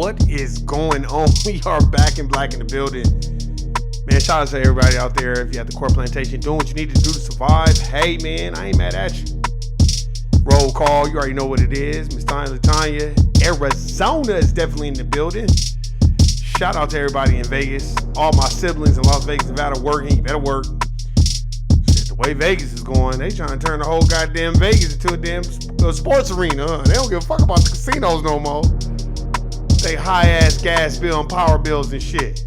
What is going on? We are back in black in the building. Man, shout out to everybody out there. If you're at the Core Plantation doing what you need to do to survive, hey man, I ain't mad at you. Roll call, you already know what it is. Miss Tanya, Arizona is definitely in the building. Shout out to everybody in Vegas. All my siblings in Las Vegas, Nevada working. You better work. Shit, the way Vegas is going, they trying to turn the whole goddamn Vegas into a damn sports arena. Huh? They don't give a fuck about the casinos no more. They high ass gas bill and power bills and shit.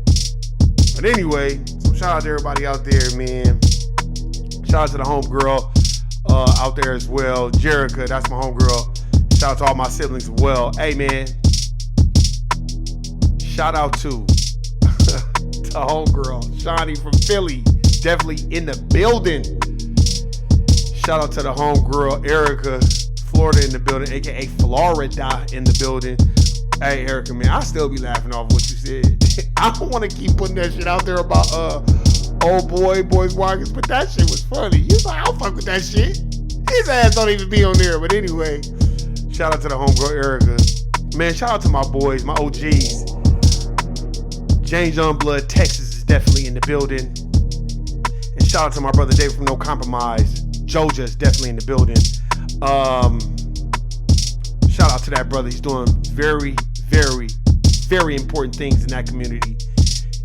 But anyway, so shout out to everybody out there, man. Shout out to the homegirl out there as well. Jerica, that's my homegirl. Shout out to all my siblings as well. Hey man, shout out to the homegirl, Shawnee from Philly. Definitely in the building. Shout out to the homegirl, Erica, Florida in the building, aka Florida in the building. Hey Erica, man, I still be laughing off what you said. I don't want to keep putting that shit out there about old boys walkers, but that shit was funny. You like, I don't fuck with that shit. His ass don't even be on there. But anyway, shout out to the homegirl Erica. Man, shout out to my boys, my OGs. James Youngblood, Texas is definitely in the building. And shout out to my brother David from No Compromise. Georgia is definitely in the building. Shout out to that brother. He's doing very, very, very important things in that community.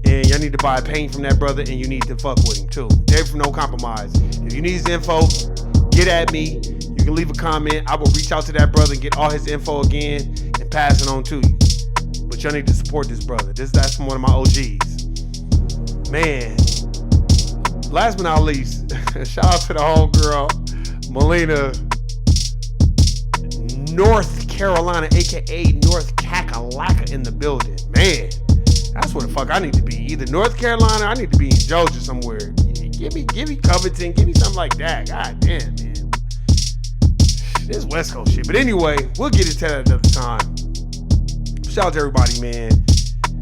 And y'all need to buy a paint from that brother, and you need to fuck with him too. David from No Compromise. If you need his info, get at me. You can leave a comment. I will reach out to that brother and get all his info again and pass it on to you. But y'all need to support this brother. That's from one of my OGs. Man. Last but not least, shout out to the homegirl, Melina, North Carolina, aka North Kakalaka in the building. Man, that's where the fuck I need to be. Either North Carolina, I need to be in Georgia somewhere. Give me Covington, give me something like that. God damn, man. This West Coast shit. But anyway, we'll get into that another time. Shout out to everybody, man.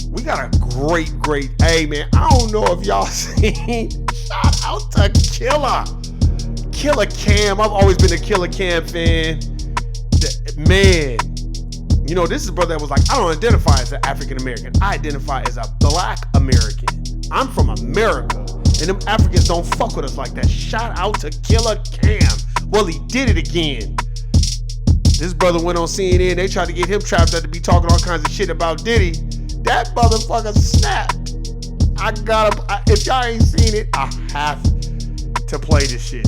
We got a great, hey man, I don't know if y'all seen. Shout out to Killer Cam. I've always been a Killer Cam fan. Man, you know, this is a brother that was like, I don't identify as an African American. I identify as a Black American. I'm from America, and them Africans don't fuck with us like that. Shout out to Killer Cam. Well, he did it again. This brother went on CNN. They tried to get him trapped up to be talking all kinds of shit about Diddy. That motherfucker snapped. If y'all ain't seen it, I have to play this shit.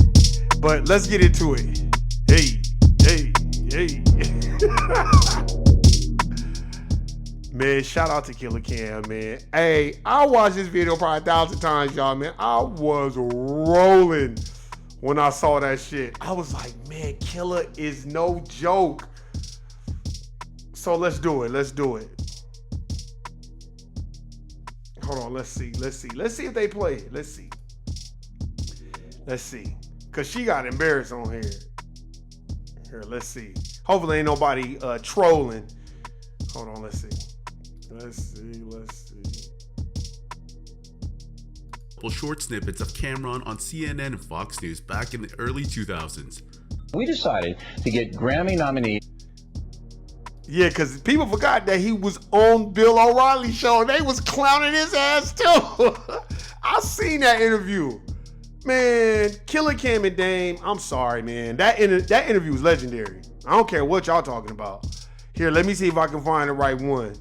But let's get into it. Hey. Man, shout out to Killer Cam, man. Hey, I watched this video probably 1,000 times, y'all, man. I was rolling when I saw that shit. I was like, man, Killer is no joke. So let's do it. Hold on, let's see if they play it. Let's see. Cause she got embarrassed on here. Here, let's see. Hopefully ain't nobody trolling. Hold on, let's see. Short snippets of Camron on CNN and Fox News back in the early 2000s. We decided to get Grammy nominee. Yeah, because people forgot that he was on Bill O'Reilly's show and they was clowning his ass too. I seen that interview. Man, Killer Cam and Dame, I'm sorry, man. That interview was legendary. I don't care what y'all talking about. Here, let me see if I can find the right one.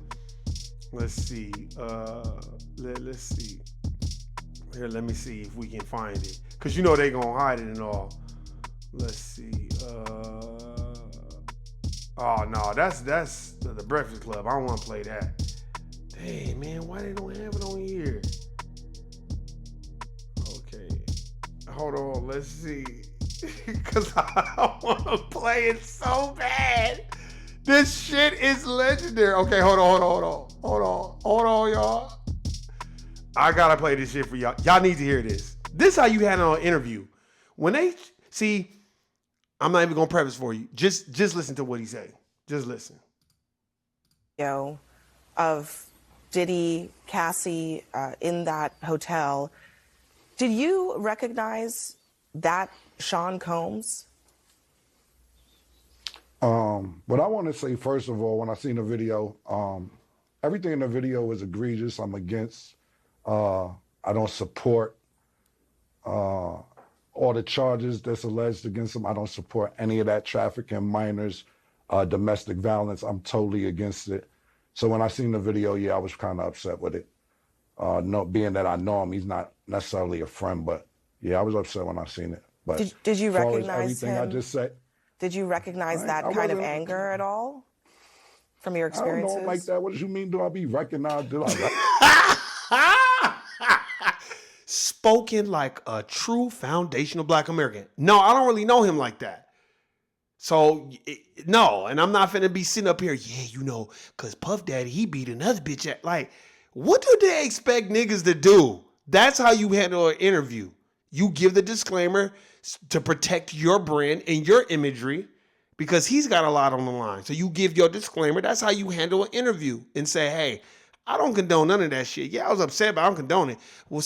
Let's see. Let's see. Here, let me see if we can find it. Because you know they gonna hide it and all. Let's see. Oh, no, that's the Breakfast Club. I don't want to play that. Dang, man, why they don't have it on here? Okay. Hold on, let's see. Because I want to play it so bad. This shit is legendary. Okay, hold on, y'all. I got to play this shit for y'all. Y'all need to hear this. This is how you handle an interview. When they, see, I'm not even going to preface for you. Just listen to what he say. Just listen. Of Diddy, Cassie in that hotel. Did you recognize that Sean Combs? What I want to say, first of all, when I seen the video, everything in the video was egregious. I'm against. I don't support all the charges that's alleged against him. I don't support any of that trafficking, minors, domestic violence. I'm totally against it. So when I seen the video, yeah, I was kind of upset with it. No, being that I know him, he's not necessarily a friend, but yeah, I was upset when I seen it. But did you as far as recognize everything him? I just said, Did you recognize that I kind of wasn't- anger at all from your I don't experiences? know him like that. What did you mean? Do I be recognized? Do I? Spoken like a true foundational Black American. No, I don't really know him like that. So, no, and I'm not finna be sitting up here, yeah, you know, because Puff Daddy, he beat another bitch at, like, what do they expect niggas to do? That's how you handle an interview. You give the disclaimer to protect your brand and your imagery because he's got a lot on the line. So you give your disclaimer. That's how you handle an interview and say, hey, I don't condone none of that shit. Yeah, I was upset, but I don't condone it. Well,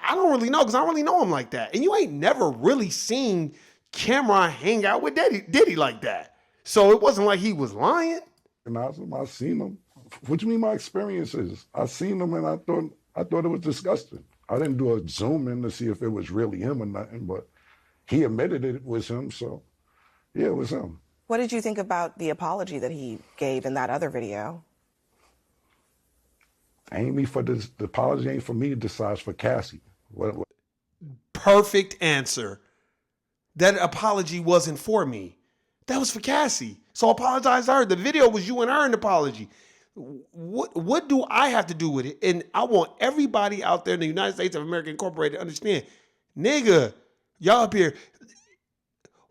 I don't really know because I don't really know him like that. And you ain't never really seen Camron hang out with Diddy like that. So it wasn't like he was lying. I seen him. What do you mean my experiences? I seen him and I thought it was disgusting. I didn't do a zoom in to see if it was really him or nothing, but he admitted it was him, so yeah, it was him. What did you think about the apology that he gave in that other video? Ain't me for this. The apology ain't for me to decide, it's for Cassie. What? Perfect answer. That apology wasn't for me. That was for Cassie. So apologize to her. The video was you and her an apology. What do I have to do with it? And I want everybody out there in the United States of America Incorporated to understand, nigga, y'all up here,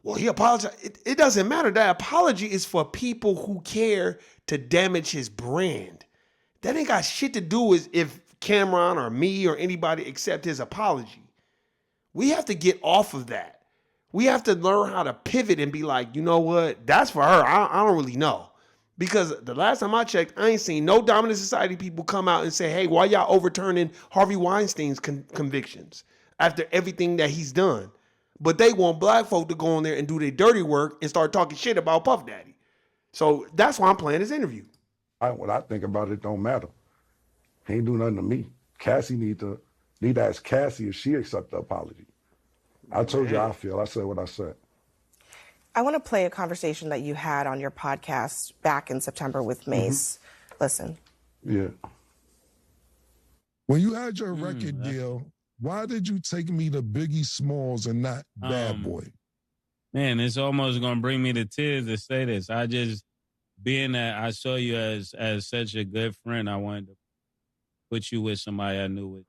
well, he apologized. It doesn't matter. That apology is for people who care to damage his brand. That ain't got shit to do with if Camron or me or anybody accept his apology. We have to get off of that. We have to learn how to pivot and be like, you know what? That's for her. I don't really know. Because the last time I checked, I ain't seen no dominant society people come out and say, hey, why y'all overturning Harvey Weinstein's convictions after everything that he's done? But they want black folk to go in there and do their dirty work and start talking shit about Puff Daddy. So that's why I'm playing this interview. What I think about it don't matter. He ain't do nothing to me. Cassie need to ask Cassie if she accept the apology. I told you how I feel. I said what I said. I want to play a conversation that you had on your podcast back in September with Mace. Listen. Yeah. When you had your record deal, why did you take me to Biggie Smalls and not Bad Boy? Man, it's almost gonna bring me to tears to say this. I just, being that I saw you as such a good friend, I wanted to put you with somebody I knew with.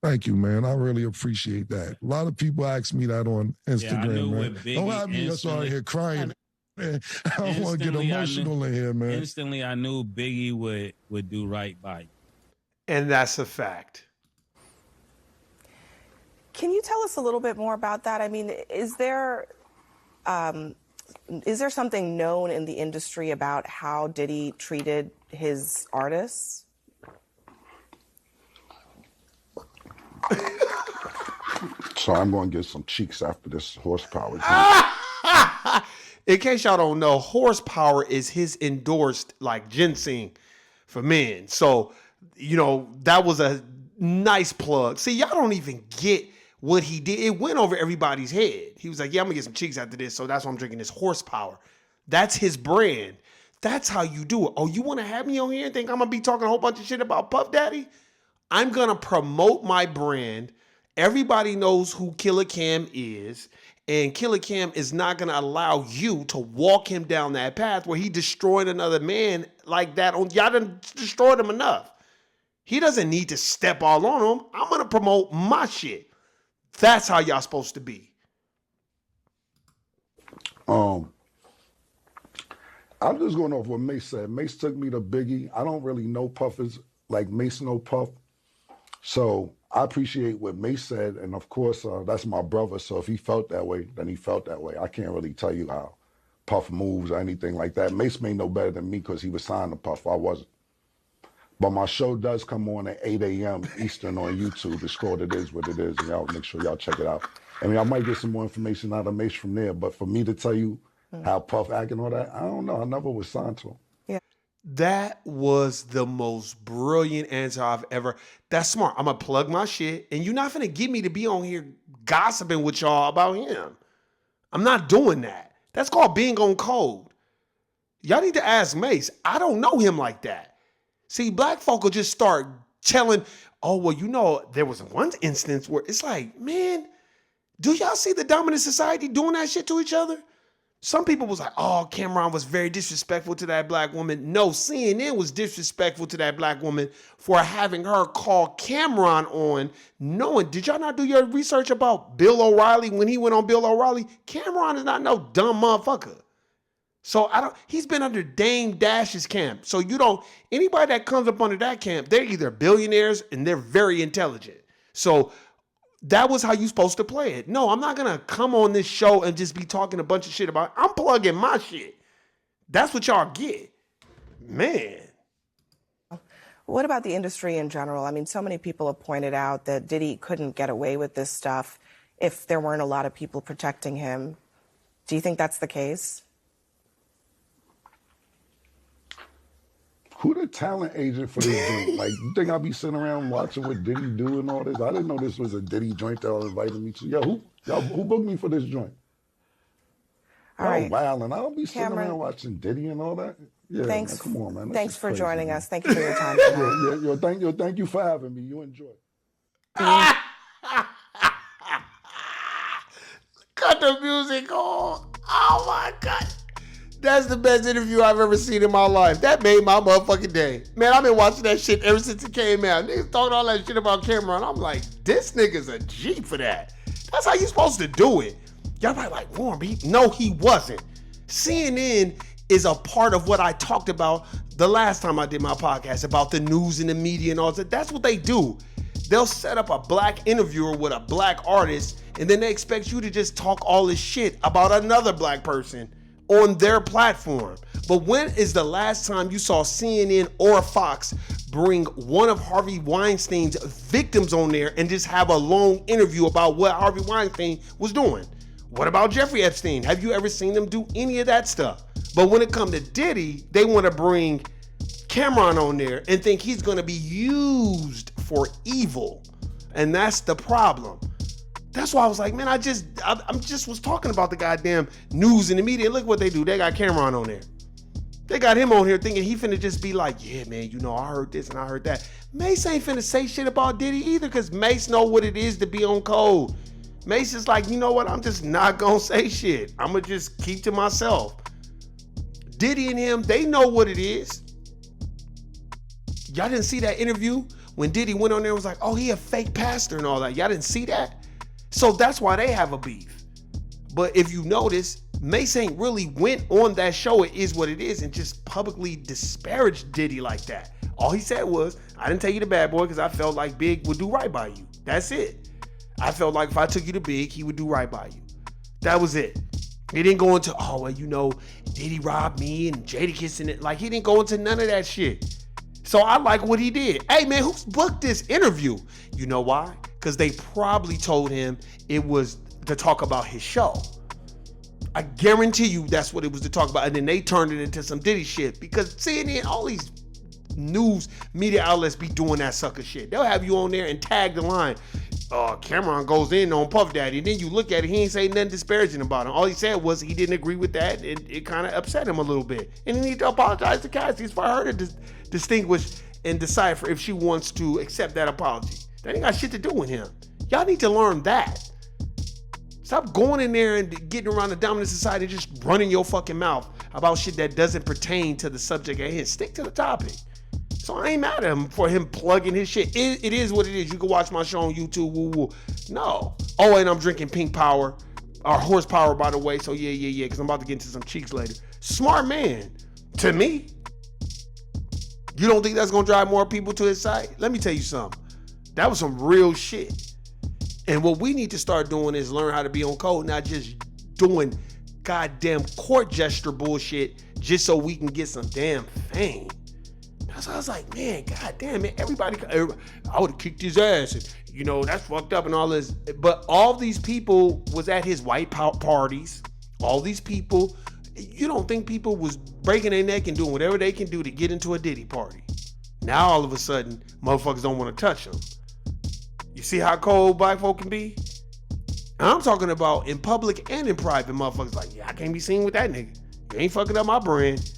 Thank you, man. I really appreciate that. A lot of people ask me that on Instagram, I knew man. with Biggie Don't have me just out here crying. Man, I don't want to get emotional in here, man. Instantly, I knew Biggie would do right by you. And that's a fact. Can you tell us a little bit more about that? I mean, is there something known in the industry about how Diddy treated his artists? So I'm going to get some cheeks after this horsepower. In case y'all don't know, horsepower is his endorsed like ginseng for men. So, you know, that was a nice plug. See, y'all don't even get what he did. It went over everybody's head. He was like, yeah, I'm gonna get some cheeks after this. So that's why I'm drinking this horsepower. That's his brand. That's how you do it. Oh, you want to have me on here and think I'm gonna be talking a whole bunch of shit about Puff Daddy? I'm gonna promote my brand. Everybody knows who Killer Cam is, and Killer Cam is not gonna allow you to walk him down that path where he destroyed another man like that. Y'all done destroyed him enough. He doesn't need to step all on him. I'm gonna promote my shit. That's how y'all supposed to be. I'm just going off what Mace said. Mace took me to Biggie. I don't really know Puffers like Mace know Puff. So I appreciate what Mace said. And of course, that's my brother. So if he felt that way, then he felt that way. I can't really tell you how Puff moves or anything like that. Mace may know better than me because he was signed to Puff. I wasn't. But my show does come on at 8 a.m. Eastern on YouTube. It's called It Is What It Is. And y'all make sure y'all check it out. I mean, I might get some more information out of Mace from there. But for me to tell you how Puff act and all that, I don't know. I never was signed to him. That was the most brilliant answer I've ever. That's smart. I'm gonna plug my shit, and you're not gonna get me to be on here gossiping with y'all about him. I'm not doing that. That's called being on code. Y'all need to ask Mace. I don't know him like that. See, black folk will just start telling, oh, well, you know, there was one instance where it's like, man, do y'all see the dominant society doing that shit to each other? Some people was like, oh, Camron was very disrespectful to that black woman. No, CNN was disrespectful to that black woman for having her call Camron on, knowing, did y'all not do your research about Bill O'Reilly when he went on Bill O'Reilly? Camron is not no dumb motherfucker. So he's been under Dame Dash's camp. So anybody that comes up under that camp, they're either billionaires and they're very intelligent. So that was how you supposed to play it. No, I'm not going to come on this show and just be talking a bunch of shit about it. I'm plugging my shit. That's what y'all get. Man. What about the industry in general? I mean, so many people have pointed out that Diddy couldn't get away with this stuff if there weren't a lot of people protecting him. Do you think that's the case? Who the talent agent for this joint? Like, you think I'll be sitting around watching what Diddy do and all this? I didn't know this was a Diddy joint that y'all invited me to. Who booked me for this joint? All right. Wow, and I don't be sitting Camron, around watching Diddy and all that. Yeah, thanks. Man, come on, man. Thanks for crazy, joining man. us. Thank you for your time tonight. Thank you for having me. You enjoy. Cut the music on. Oh my God. That's the best interview I've ever seen in my life. That made my motherfucking day. Man, I've been watching that shit ever since it came out. Niggas talking all that shit about Camron. I'm like, this nigga's a G for that. That's how you supposed to do it. Y'all probably like, Warren, no, he wasn't. CNN is a part of what I talked about the last time I did my podcast about the news and the media and all that. That's what they do. They'll set up a black interviewer with a black artist, and then they expect you to just talk all this shit about another black person on their platform. But when is the last time you saw CNN or Fox bring one of Harvey Weinstein's victims on there and just have a long interview about what Harvey Weinstein was doing? What about Jeffrey Epstein? Have you ever seen them do any of that stuff? But when it comes to Diddy, they want to bring Camron on there and think he's going to be used for evil. And that's the problem. That's why I was like, man, I just was talking about the goddamn news and the media. Look what they do. They got Camron on there. They got him on here thinking he finna just be like, yeah, man, you know, I heard this and I heard that. Mace ain't finna say shit about Diddy either, because Mace know what it is to be on code. Mace is like, you know what? I'm just not gonna say shit. I'm gonna just keep to myself. Diddy and him, they know what it is. Y'all didn't see that interview when Diddy went on there and was like, oh, he a fake pastor and all that. Y'all didn't see that? So that's why they have a beef. But if you notice, Mace ain't really went on that show, It Is What It Is, and just publicly disparaged Diddy like that. All he said was, I didn't take you to Bad Boy because I felt like Big would do right by you. That's it. I felt like if I took you to Big, he would do right by you. That was it. He didn't go into, oh, well, you know, Diddy robbed me and Jadakiss and it. Like, he didn't go into none of that shit. So I like what he did. Hey, man, who's booked this interview? You know why? Because they probably told him it was to talk about his show. I guarantee you that's what it was to talk about. And then they turned it into some Diddy shit. Because CNN, all these news media outlets be doing that sucker shit. They'll have you on there and tag the line. Camron goes in on Puff Daddy. And then you look at it, he ain't say nothing disparaging about him. All he said was he didn't agree with that. And it kind of upset him a little bit. And he need to apologize to Cassie for her to distinguish and decipher if she wants to accept that apology. That ain't got shit to do with him. Y'all need to learn that. Stop going in there and getting around the dominant society and just running your fucking mouth about shit that doesn't pertain to the subject at hand. Stick to the topic. So I ain't mad at him for him plugging his shit. It is what it is. You can watch my show on YouTube. Woo woo. No. Oh, and I'm drinking Pink Power or Horsepower, by the way. So yeah, because I'm about to get into some cheeks later. Smart man. To me. You don't think that's gonna drive more people to his site? Let me tell you something. That was some real shit. And what we need to start doing is learn how to be on code, not just doing goddamn court gesture bullshit just so we can get some damn fame. So I was like, man, goddamn it, everybody, I would have kicked his ass, and you know, that's fucked up and all this. But all these people was at his white parties. All these people, You don't think people was breaking their neck and doing whatever they can do to get into a Diddy party? Now all of a sudden, motherfuckers don't want to touch them. You see how cold black folk can be? And I'm talking about in public and in private. Motherfuckers like, yeah, I can't be seen with that nigga. You ain't fucking up my brand.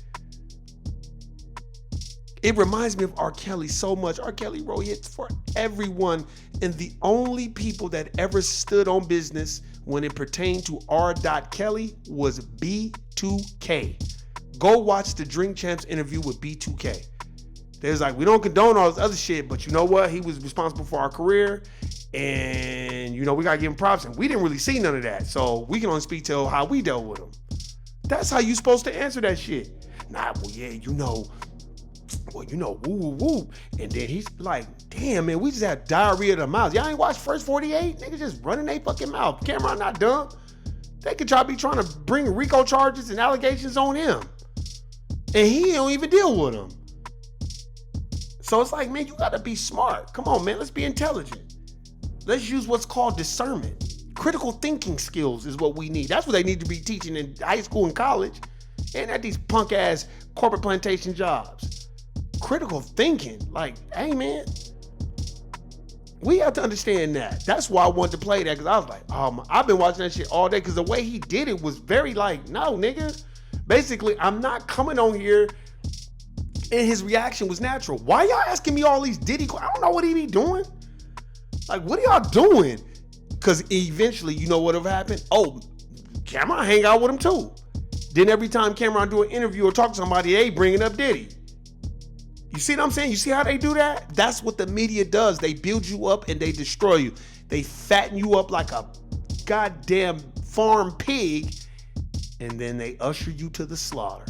It reminds me of R. Kelly so much. R. Kelly wrote hits for everyone. And the only people that ever stood on business when it pertained to R. Kelly was B2K. Go watch the Drink Champs interview with B2K. They was like, we don't condone all this other shit, but you know what? He was responsible for our career. And, you know, we got to give him props. And we didn't really see none of that. So we can only speak to how we dealt with him. That's how you supposed to answer that shit. Nah, well, yeah, woo, woo, woo. And then he's like, damn, man, we just had diarrhea of the mouth. Y'all ain't watched First 48? Niggas just running their fucking mouth. Camron not dumb. They could be trying to bring RICO charges and allegations on him. And he don't even deal with them. So it's like, man, you gotta be smart. Come on, man, let's be intelligent. Let's use what's called discernment. Critical thinking skills is what we need. That's what they need to be teaching in high school and college. And at these punk ass corporate plantation jobs. Critical thinking. Like, hey man, we have to understand that. That's why I wanted to play that, because I was like, I've been watching that shit all day, because the way he did it was very like, no, nigga. Basically, I'm not coming on here, and his reaction was natural. Why y'all asking me all these Diddy? I don't know what he be doing. Like, what are y'all doing? Because eventually, you know what have happened? Oh, Camron hang out with him too. Then every time Camron do an interview or talk to somebody, they bringing up Diddy. You see what I'm saying? You see how they do that? That's what the media does. They build you up and they destroy you. They fatten you up like a goddamn farm pig, and then they usher you to the slaughter.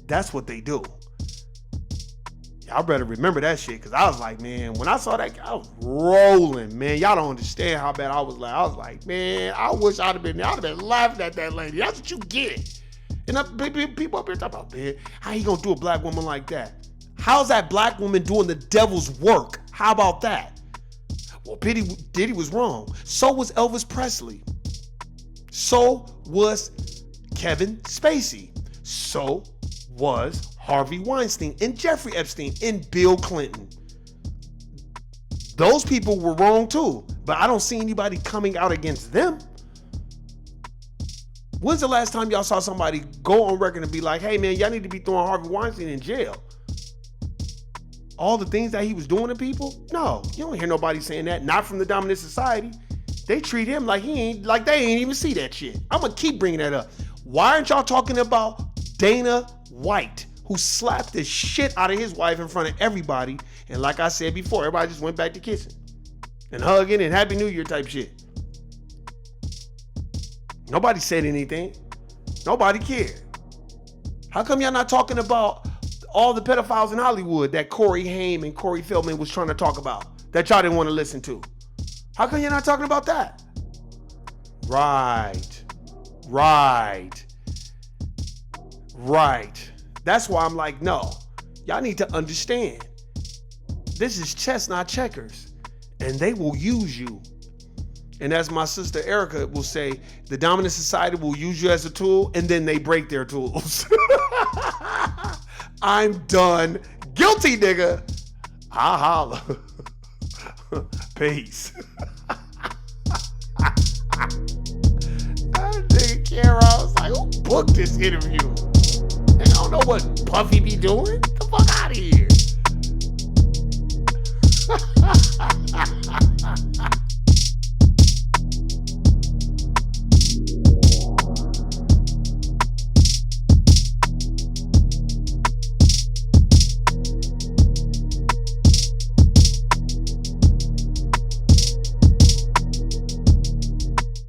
That's what they do. Y'all better remember that shit, because I was like, man, when I saw that, I was rolling, man. Y'all don't understand how bad I was like. I was like, man, I wish I'd have been there. I'd have been laughing at that lady. That's what you get. And people up here talking about, man, how you gonna do a black woman like that? How's that black woman doing the devil's work? How about that? Well, Diddy was wrong. So was Elvis Presley. So was Kevin Spacey. So was Harvey Weinstein and Jeffrey Epstein and Bill Clinton. Those people were wrong too, but I don't see anybody coming out against them. When's the last time y'all saw somebody go on record and be like, hey man, y'all need to be throwing Harvey Weinstein in jail? All the things that he was doing to people? No, you don't hear nobody saying that. Not from the dominant society. They treat him like they ain't even see that shit. I'm gonna keep bringing that up. Why aren't y'all talking about Dana White, who slapped the shit out of his wife in front of everybody? And like I said before, everybody just went back to kissing and hugging and Happy New Year type shit. Nobody said anything. Nobody cared. How come y'all not talking about all the pedophiles in Hollywood that Corey Haim and Corey Feldman was trying to talk about that y'all didn't want to listen to? How come you're not talking about that? Right. That's why I'm like, no, y'all need to understand. This is chess, not checkers. And they will use you. And as my sister Erica will say, the dominant society will use you as a tool, and then they break their tools. I'm done. Guilty, nigga. I holla. Peace. That nigga Camron, I was like, who booked this interview? They don't know what Puffy be doing. Get the fuck out of here.